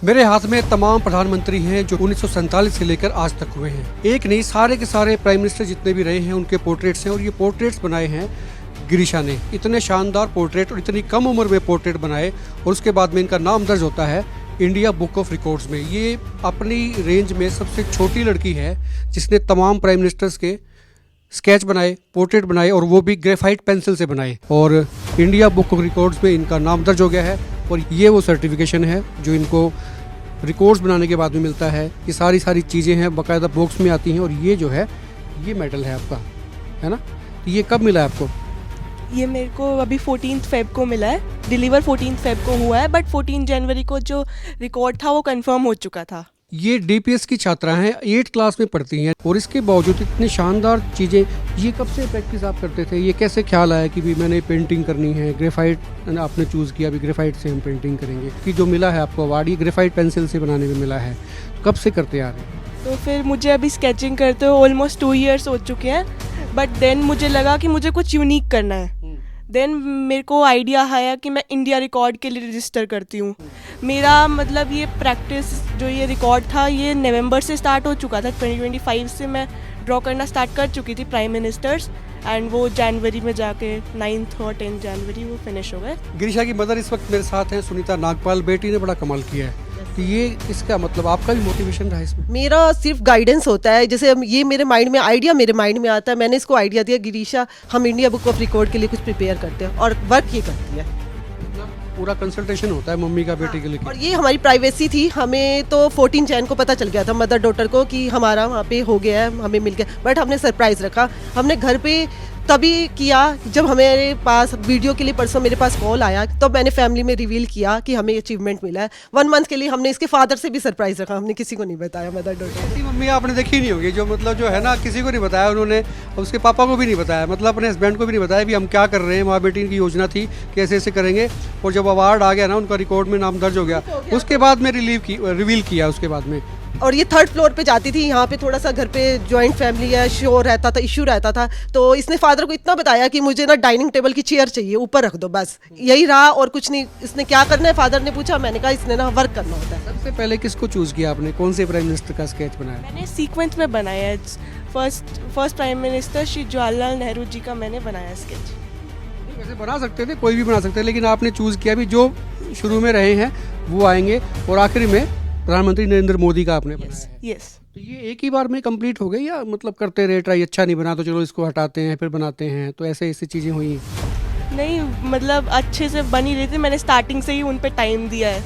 मेरे हाथ में तमाम प्रधानमंत्री हैं जो 1947 से लेकर आज तक हुए हैं। एक नहीं, सारे के सारे प्राइम मिनिस्टर जितने भी रहे हैं उनके पोर्ट्रेट्स हैं और ये पोर्ट्रेट्स बनाए हैं गिरीशा ने। इतने शानदार पोर्ट्रेट और इतनी कम उम्र में पोर्ट्रेट बनाए और उसके बाद में इनका नाम दर्ज होता है इंडिया बुक ऑफ रिकॉर्ड्स में। ये अपनी रेंज में सबसे छोटी लड़की है जिसने तमाम प्राइम मिनिस्टर्स के स्केच बनाए, पोर्ट्रेट बनाए और वो भी ग्रेफाइट पेंसिल से बनाए और इंडिया बुक ऑफ रिकॉर्ड्स में इनका नाम दर्ज हो गया है। और ये वो सर्टिफिकेशन है जो इनको रिकॉर्ड्स बनाने के बाद में मिलता है। ये सारी चीज़ें हैं बाकायदा बॉक्स में आती हैं और ये जो है ये मेडल है आपका, है ना। ये कब मिला है आपको? ये मेरे को अभी 14 फेब को मिला है। डिलीवर 14 फेब को हुआ है, बट 14 जनवरी को जो रिकॉर्ड था वो कंफर्म हो चुका था। ये डीपीएस की छात्रा हैं, 8th क्लास में पढ़ती हैं और इसके बावजूद इतनी शानदार चीज़ें। ये कब से प्रैक्टिस आप करते थे? ये कैसे ख्याल आया कि भी मैंने पेंटिंग करनी है? ग्रेफाइट आपने चूज़ किया, अभी ग्रेफाइट से हम पेंटिंग करेंगे कि जो मिला है आपको अवार्ड, ये ग्रेफाइट पेंसिल से बनाने में मिला है। कब से करते आ रहे हैं? तो फिर मुझे अभी स्केचिंग करते हुए ऑलमोस्ट 2 ईयर्स हो चुके हैं, बट देन मुझे लगा कि मुझे कुछ यूनिक करना है। देन मेरे को आइडिया आया कि मैं इंडिया रिकॉर्ड के लिए रजिस्टर करती हूँ। मेरा मतलब ये प्रैक्टिस जो ये रिकॉर्ड था ये नवंबर से स्टार्ट हो चुका था। 2025 से मैं ड्रॉ करना स्टार्ट कर चुकी थी प्राइम मिनिस्टर्स, एंड वो जनवरी में जाके 9 और 10 जनवरी वो फिनिश हो गए। गिरीशा की मदर इस वक्त मेरे साथ हैं, सुनीता नागपाल। बेटी ने बड़ा कमाल किया है। तो ये इसका मतलब आपका भी मोटिवेशन रहा इसमें? मेरा सिर्फ गाइडेंस होता है। जैसे ये मेरे माइंड में आइडिया आता है, मैंने इसको आइडिया दिया गिरीशा हम इंडिया बुक ऑफ रिकॉर्ड के लिए कुछ प्रिपेयर करते हैं और वर्क ये करती है। पूरा कंसल्टेशन होता है मम्मी का बेटे के लिए। और ये हमारी प्राइवेसी थी। हमें तो 14 जैन को पता चल गया था मदर डॉटर को कि हमारा वहाँ पे हो गया है, हमें मिल गया, बट हमने सरप्राइज रखा। हमने घर पे तभी किया जब हमारे पास वीडियो के लिए परसों मेरे पास कॉल आया, तब मैंने फैमिली में रिवील किया कि हमें अचीवमेंट मिला है। 1 मंथ के लिए हमने इसके फादर से भी सरप्राइज रखा, हमने किसी को नहीं बताया मदर डॉटर। ऐसी मम्मी आपने देखी नहीं होगी जो मतलब जो है ना किसी को नहीं बताया उन्होंने, उसके पापा को भी नहीं बताया, मतलब अपने हस्बैंड को भी नहीं बताया भी हम क्या कर रहे हैं। माँ बेटी की योजना थी कि ऐसे ऐसे करेंगे और जब अवार्ड आ गया ना उनका रिकॉर्ड में नाम दर्ज हो गया, उसके बाद में रिवील किया उसके बाद में। और ये 3rd फ्लोर पे जाती थी। यहाँ पे थोड़ा सा घर पे जॉइंट फैमिली है, शो रहता था, इशू रहता था, तो इसने फादर को इतना बताया कि मुझे ना डाइनिंग टेबल की चेयर चाहिए, ऊपर रख दो, बस यही रहा और कुछ नहीं। इसने क्या करना है फादर ने पूछा, मैंने कहा इसने ना वर्क करना होता है। सबसे पहले किसको चूज किया आपने? कौन से प्राइम मिनिस्टर का स्केच बनाया? मैंने सीक्वेंस में बनाया है। First prime minister Shri Jawaharlal Nehru ji का मैंने बनाया स्केच। वैसे बना सकते थे, कोई भी बना सकते थे, लेकिन आपने चूज किया भी जो शुरू में रहे हैं वो आएंगे और आखिर में प्रधानमंत्री नरेंद्र मोदी का आपने बनाया है। यस। तो ये एक ही बार में कंप्लीट हो गई या मतलब करते रहे ट्राई? अच्छा नहीं बना तो चलो इसको हटाते हैं फिर बनाते हैं, तो ऐसे चीज़ें हुई हैं? नहीं, मतलब अच्छे से बनी रही थी। मैंने स्टार्टिंग से ही उन पे टाइम दिया है,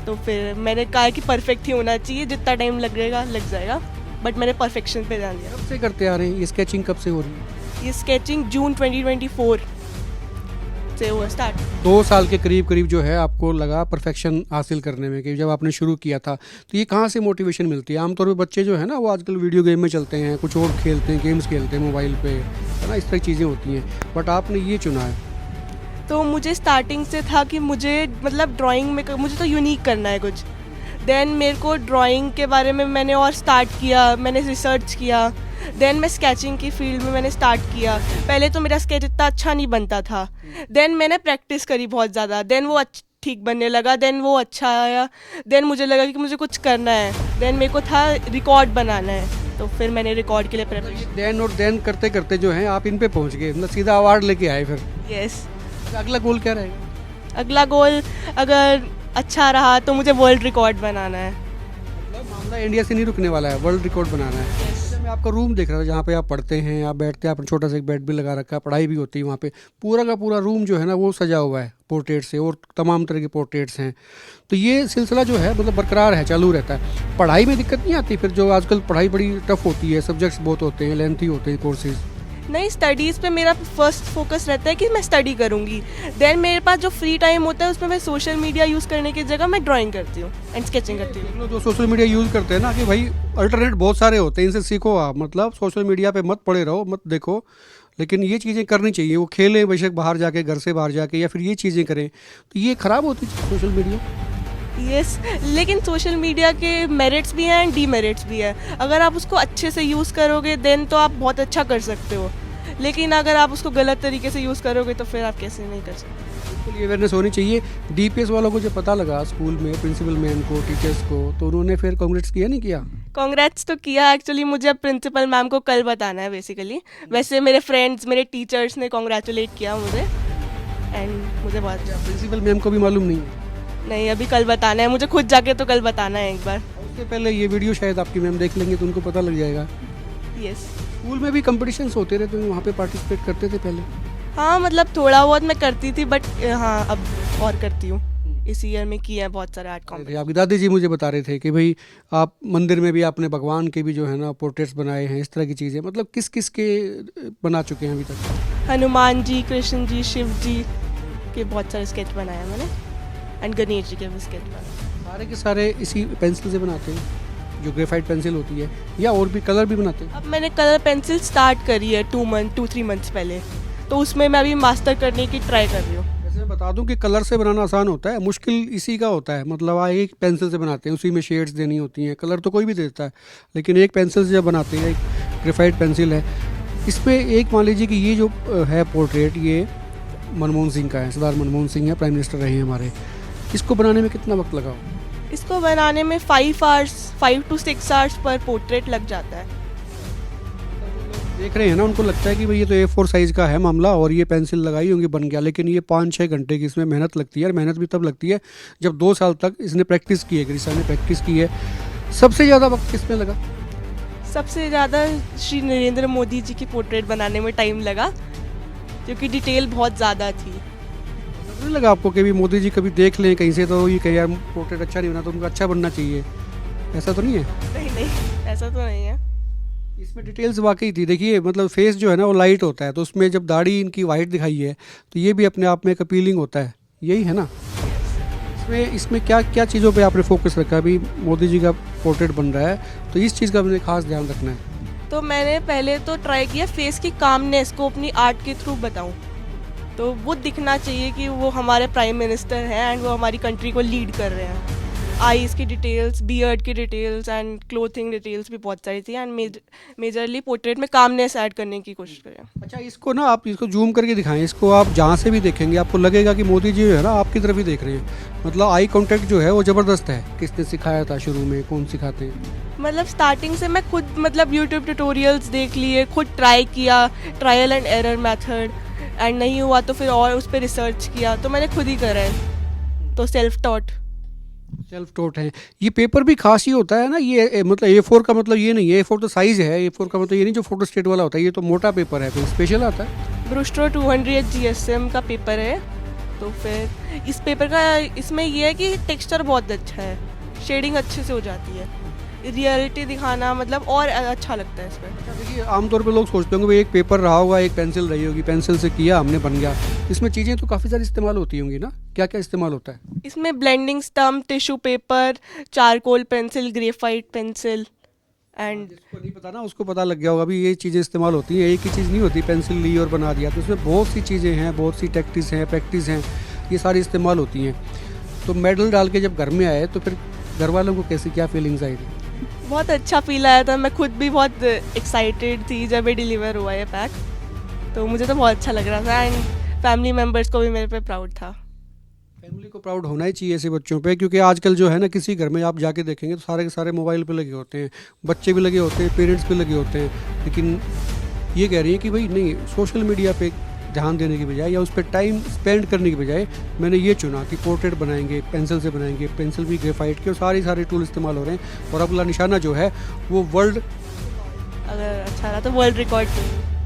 तो फिर मैंने कहा कि परफेक्ट ही होना चाहिए, जितना टाइम लगेगा लग जाएगा, बट मैंने परफेक्शन पे ध्यान दिया। कब से करते आ रहे हैं ये स्केचिंग? कब से हो रही है ये स्केचिंग? जून 2024 से हुआ स्टार्ट। 2 साल के करीब जो है आपको लगा परफेक्शन हासिल करने में कि जब आपने शुरू किया था। तो ये कहाँ से मोटिवेशन मिलती है? आमतौर पे बच्चे जो है ना वो आजकल वीडियो गेम में चलते हैं, कुछ और खेलते हैं, गेम्स खेलते हैं मोबाइल पे, है ना, इस तरह की चीज़ें होती हैं, बट आपने ये चुना है। तो मुझे स्टार्टिंग से था कि मुझे मतलब ड्राइंग में मुझे तो यूनिक करना है कुछ। देन मेरे को ड्राइंग के बारे में मैंने और स्टार्ट किया, मैंने रिसर्च किया। देन मैं स्केचिंग की फील्ड में मैंने स्टार्ट किया। पहले तो मेरा स्केच इतना अच्छा नहीं बनता था, देन मैंने प्रैक्टिस करी बहुत ज़्यादा, देन वो ठीक बनने लगा, देन वो अच्छा आया। देन मुझे लगा कि मुझे कुछ करना है, देन मेरे को था रिकॉर्ड बनाना है, तो फिर मैंने रिकॉर्ड के लिए प्रिपरेशन। देन और देन करते करते जो है आप इन पे पहुंच गए, मतलब सीधा अवार्ड लेके आए फिर। यस। अगला गोल क्या रहेगा? अगला गोल अगर अच्छा रहा तो मुझे वर्ल्ड रिकॉर्ड बनाना है। मतलब मामला इंडिया से नहीं रुकने वाला है, वर्ल्ड रिकॉर्ड बनाना है। मैं आपका रूम देख रहा था जहाँ पे आप पढ़ते हैं, आप बैठते हैं, आपने छोटा सा एक बेड भी लगा रखा है, पढ़ाई भी होती है वहाँ पे। पूरा का पूरा रूम जो है ना वो सजा हुआ है पोर्ट्रेट से और तमाम तरह के पोर्ट्रेट्स हैं। तो ये सिलसिला जो है मतलब बरकरार है, चालू रहता है। पढ़ाई में दिक्कत नहीं आती फिर? जो आजकल पढ़ाई बड़ी टफ होती है, सब्जेक्ट्स बहुत होते हैं, लेंथी होते हैं कोर्सेज। नहीं, स्टडीज़ पे मेरा फर्स्ट फोकस रहता है कि मैं स्टडी करूँगी। देन मेरे पास जो फ्री टाइम होता है उसमें मैं सोशल मीडिया यूज़ करने की जगह मैं ड्राइंग करती हूँ एंड स्केचिंग करती हूँ। जो सोशल मीडिया यूज़ करते हैं ना कि भाई अल्टरनेट बहुत सारे होते हैं, इनसे सीखो आप। मतलब सोशल मीडिया पे मत पड़े रहो, मत देखो, लेकिन ये चीज़ें करनी चाहिए। वो खेलें बेशक बाहर जाके, घर से बाहर जाके, या फिर ये चीज़ें करें, तो ये ख़राब होती है सोशल मीडिया। यस, लेकिन सोशल मीडिया के मेरिट्स भी हैं एंड डीमेरिट्स भी हैं। अगर आप उसको अच्छे से यूज़ करोगे देन तो आप बहुत अच्छा कर सकते हो, लेकिन अगर आप उसको गलत तरीके से यूज़ करोगे तो फिर आप कैसे नहीं कर सकते। बिल्कुल ये अवेयरनेस होनी चाहिए। डीपीएस वालों को जब पता लगा स्कूल में, प्रिंसिपल मैम को, टीचर्स को, तो उन्होंने फिर कांग्रेस किया नहीं किया? कांग्रेट्स तो किया एक्चुअली, मुझे अब प्रिंसिपल मैम को कल बताना है बेसिकली। वैसे मेरे फ्रेंड्स, मेरे टीचर्स ने कॉन्ग्रेचुलेट किया मुझे एंड मुझे बहुत अच्छा। प्रिंसिपल मैम को भी मालूम नहीं है? नहीं, अभी कल बताना है मुझे, खुद जाके तो कल बताना है एक बार। उससे पहले ये वीडियो शायद आपकी मैम देख लेंगे तो उनको पता लग जाएगा। यस। स्कूल में भी कंपटीशंस होते रहते हैं, वहाँ पे पार्टिसिपेट करते थे पहले? हाँ मतलब थोड़ा बहुत मैं करती थी, बट हाँ अब और करती हूँ। इस ईयर में किया है बहुत सारे आर्ट कॉम्पिटिशन। आपकी दादी जी मुझे बता रहे थे कि भाई आप मंदिर में भी आपने भगवान के भी जो है ना पोर्ट्रेट्स बनाए हैं, इस तरह की चीज़ें। मतलब किस किस के बना चुके हैं अभी तक? हनुमान जी, कृष्ण जी, शिव जी के बहुत सारे स्केच बनाए हैं मैंने, एंड गणेश जी के भी स्केच बनाए। सारे के सारे इसी पेंसिल से बनाते हैं, जो ग्रेफाइट पेंसिल होती है, या और भी कलर भी बनाते हैं? अब मैंने कलर पेंसिल स्टार्ट करी है 2-3 मंथ्स पहले, तो उसमें मैं अभी मास्टर करने की ट्राई कर रही हूँ। वैसे मैं बता दूं कि कलर से बनाना आसान होता है, मुश्किल इसी का होता है। मतलब आप एक पेंसिल से बनाते हैं, उसी में शेड्स देनी होती हैं, कलर तो कोई भी देता है, लेकिन एक पेंसिल से जब बनाते हैं, एक ग्रेफाइट पेंसिल है, इसमें एक मान लीजिए कि ये जो है पोर्ट्रेट, ये मनमोहन सिंह का है, सरदार मनमोहन सिंह है, प्राइम मिनिस्टर रहे हैं हमारे। इसको बनाने में कितना वक्त लगा? इसको बनाने में 5 to 6 आवर्स पर पोर्ट्रेट लग जाता है। देख रहे हैं ना, उनको लगता है कि भाई ये तो A4 साइज़ का है मामला और ये पेंसिल लगाई होंगी बन गया, लेकिन ये 5-6 घंटे की इसमें मेहनत लगती है। और मेहनत भी तब लगती है जब 2 साल तक इसने प्रैक्टिस की है, ग्रीसा ने प्रैक्टिस की है। सबसे ज़्यादा वक्त किसमें लगा? सबसे ज़्यादा श्री नरेंद्र मोदी जी की पोर्ट्रेट बनाने में टाइम लगा, क्योंकि डिटेल बहुत ज़्यादा थी। नहीं लगा आपको कि भी मोदी जी कभी देख लें कहीं से तो ये कहीं यार पोर्ट्रेट अच्छा नहीं बना, तो उनका अच्छा बनना चाहिए, ऐसा तो नहीं है? नहीं, ऐसा तो नहीं है। इसमें डिटेल्स वाकई थी। देखिए मतलब फेस जो है ना वो लाइट होता है, तो उसमें जब दाढ़ी इनकी वाइट दिखाई है तो ये भी अपने आप में एक अपीलिंग होता है, यही है ना? इसमें क्या क्या चीज़ों पे आपने फोकस रखा? अभी मोदी जी का पोर्ट्रेट बन रहा है, तो इस चीज़ का अपने खास ध्यान रखना है। तो मैंने पहले तो ट्राई किया फेस की कामनेस को अपनी आर्ट के थ्रू बताऊं, तो वो दिखना चाहिए कि वो हमारे प्राइम मिनिस्टर हैं एंड वो हमारी कंट्री को लीड कर रहे हैं। आईज़ की डिटेल्स, बियर्ड की डिटेल्स एंड क्लोथिंग डिटेल्स भी बहुत सारी थी, एंड मेजरली पोर्ट्रेट में कामनेस ऐड करने की कोशिश करें। अच्छा, इसको ना आप इसको जूम करके दिखाएं, इसको आप जहाँ से भी देखेंगे आपको लगेगा कि मोदी जी जो है ना आपकी तरफ ही देख रहे हैं। मतलब आई कांटेक्ट जो है वो ज़बरदस्त है। किसने सिखाया था शुरू में, कौन सिखाते हैं? मतलब स्टार्टिंग से मैं खुद मतलब यूट्यूब ट्यूटोरियल्स देख लिए, खुद ट्राई किया, trial and error method, and नहीं हुआ तो फिर और उस पर रिसर्च किया, तो मैंने खुद ही करा है, तो सेल्फ टॉट है। ये पेपर भी खास ही होता है ना, ये मतलब A4 का मतलब ये नहीं है, A4 तो साइज़ है, A4 का मतलब ये नहीं जो फोटो स्टेट वाला होता है, ये तो मोटा पेपर है, फिर स्पेशल आता है। ब्रूस्टर 200 GSM का पेपर है, तो फिर इस पेपर का इसमें ये है कि टेक्सचर बहुत अच्छा है, शेडिंग अच्छे से हो जाती है, रियलिटी दिखाना मतलब और अच्छा लगता है इसमें। देखिए आमतौर पे लोग सोचते होंगे भाई एक पेपर रहा होगा, एक पेंसिल रही होगी, पेंसिल से किया हमने बन गया। इसमें चीज़ें तो काफ़ी सारी इस्तेमाल होती होंगी ना, क्या क्या इस्तेमाल होता है? इसमें blending stump, tissue paper, charcoal pencil, graphite pencil and जिसको नहीं पता ना उसको पता लग गया होगा अभी ये चीज़ें इस्तेमाल होती हैं। एक ही चीज़ नहीं होती, पेंसिल ली और बना दिया, तो इसमें बहुत सी चीज़ें हैं, बहुत सी टैक्टिस हैं, प्रैक्टिस हैं, ये सारी इस्तेमाल होती हैं। तो मेडल डाल के जब घर में आए तो फिर घर वालों को कैसी क्या फीलिंग्स आई थी? बहुत अच्छा फील आया था, मैं खुद भी बहुत एक्साइटेड थी जब ये डिलीवर हुआ ये पैक, तो मुझे तो बहुत अच्छा लग रहा था, एंड फैमिली मेम्बर्स को भी मेरे पे प्राउड था। फैमिली को प्राउड होना ही चाहिए ऐसे बच्चों पे, क्योंकि आजकल जो है ना किसी घर में आप जाके देखेंगे तो सारे के सारे मोबाइल पे लगे होते हैं, बच्चे भी लगे होते हैं, पेरेंट्स भी लगे होते हैं, लेकिन ये कह रही है कि भाई नहीं, सोशल मीडिया पे ध्यान देने की बजाय या उस पर टाइम स्पेंड करने की बजाय मैंने ये चुना कि पोर्ट्रेट बनाएंगे, पेंसिल से बनाएंगे, पेंसिल भी ग्रेफाइट के, और सारे टूल इस्तेमाल हो रहे हैं। और अगला निशाना जो है वो वर्ल्ड, अगर अच्छा रहा तो वर्ल्ड रिकॉर्ड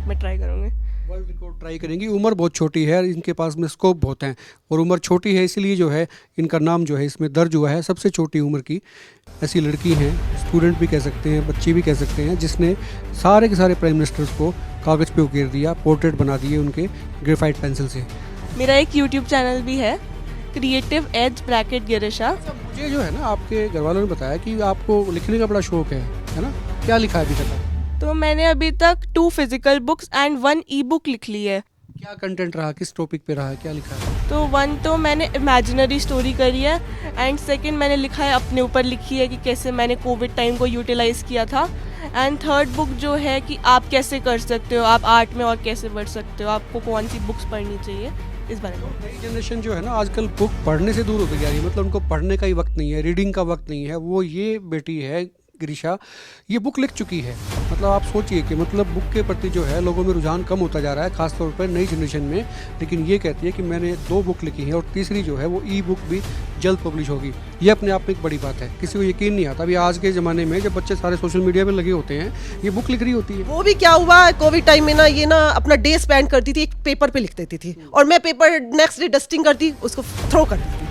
मैं ट्राई करूँगी। वर्ल्ड रिकॉर्ड ट्राई करेंगी। उम्र बहुत छोटी है, इनके पास में स्कोप बहुत हैं, और उम्र छोटी है इसलिए जो है इनका नाम जो है इसमें दर्ज हुआ है सबसे छोटी उम्र की ऐसी लड़की हैं, स्टूडेंट भी कह सकते हैं, बच्ची भी कह सकते हैं, जिसने सारे के सारे प्राइम मिनिस्टर्स को कागज़ पे उकेर दिया, पोर्ट्रेट बना दिए उनके ग्रेफाइट पेंसिल से। मेरा एक यूट्यूब चैनल भी है, क्रिएटिव एज ब्रैकेट गिरिशा। मुझे जो है ना आपके घर वालों ने बताया कि आपको लिखने का बड़ा शौक है ना? क्या लिखा है अभी तक? तो मैंने अभी तक 2 फिजिकल बुक्स एंड 1 ई-बुक लिख ली है। क्या कंटेंट रहा, किस टॉपिक पे रहा है, क्या लिखा है? तो 1 तो मैंने इमेजिनरी स्टोरी करी है, एंड 2nd मैंने लिखा है अपने ऊपर लिखी है कि कैसे मैंने कोविड टाइम को यूटिलाइज़ किया था, एंड 3rd बुक जो है कि आप कैसे कर सकते हो, आप आर्ट में और कैसे बढ़ सकते हो, आपको कौन सी बुक्स पढ़नी चाहिए, इस बारे में। नई जनरेशन जो है ना आजकल बुक पढ़ने से दूर होती जा रही है, मतलब उनको पढ़ने का ही वक्त नहीं है, रीडिंग का वक्त नहीं है। वो ये बेटी है गिरीशा, ये बुक लिख चुकी है। मतलब आप सोचिए कि मतलब बुक के प्रति जो है लोगों में रुझान कम होता जा रहा है, खासतौर पर नई जनरेशन में। लेकिन ये कहती है कि मैंने 2 बुक लिखी हैं और तीसरी जो है वो ई बुक भी जल्द पब्लिश होगी। ये अपने आप में एक बड़ी बात है, किसी को यकीन नहीं आता। अभी आज के ज़माने में जब बच्चे सारे सोशल मीडिया पर लगे होते हैं, ये बुक लिख रही होती है। वो भी क्या हुआ कोविड टाइम में ना, ये ना अपना डे स्पेंड करती थी, एक पेपर पे लिख देती थी और मैं पेपर नेक्स्ट डे डस्टिंग करती, उसको थ्रो कर देती।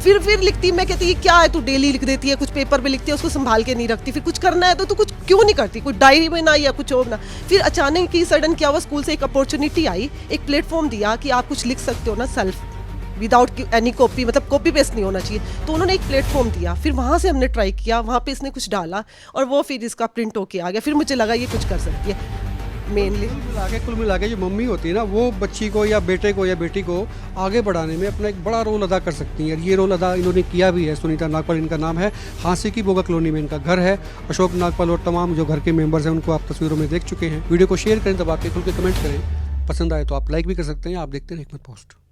फिर लिखती, मैं कहती ये क्या है तू डेली लिख देती है, कुछ पेपर पे लिखती है, उसको संभाल के नहीं रखती। फिर कुछ करना है तो तू कुछ क्यों नहीं करती, कुछ डायरी में ना या कुछ और ना। फिर अचानक की सडन क्या हुआ, स्कूल से एक अपॉर्चुनिटी आई, एक प्लेटफॉर्म दिया कि आप कुछ लिख सकते हो ना सेल्फ विदाउट एनी कॉपी, मतलब कॉपी पेस्ट नहीं होना चाहिए। तो उन्होंने एक प्लेटफॉर्म दिया, फिर वहाँ से हमने ट्राई किया, वहाँ पे इसने कुछ डाला और वो फिर इसका प्रिंट होके आ गया। फिर मुझे लगा ये कुछ कर सकती है। मेनली कुल मिला के जो मम्मी होती है ना, वो बच्ची को या बेटे को या बेटी को आगे बढ़ाने में अपना एक बड़ा रोल अदा कर सकती हैं। ये रोल अदा इन्होंने किया भी है। सुनीता नागपाल इनका नाम है, हांसी की बोगा कॉलोनी में इनका घर है। अशोक नागपाल और तमाम जो घर के मेंबर्स हैं उनको आप तस्वीरों में देख चुके हैं। वीडियो को शेयर करें, दबा के खुल के कमेंट करें। पसंद आए तो आप लाइक भी कर सकते हैं। आप देखते हैं हिकमत पोस्ट।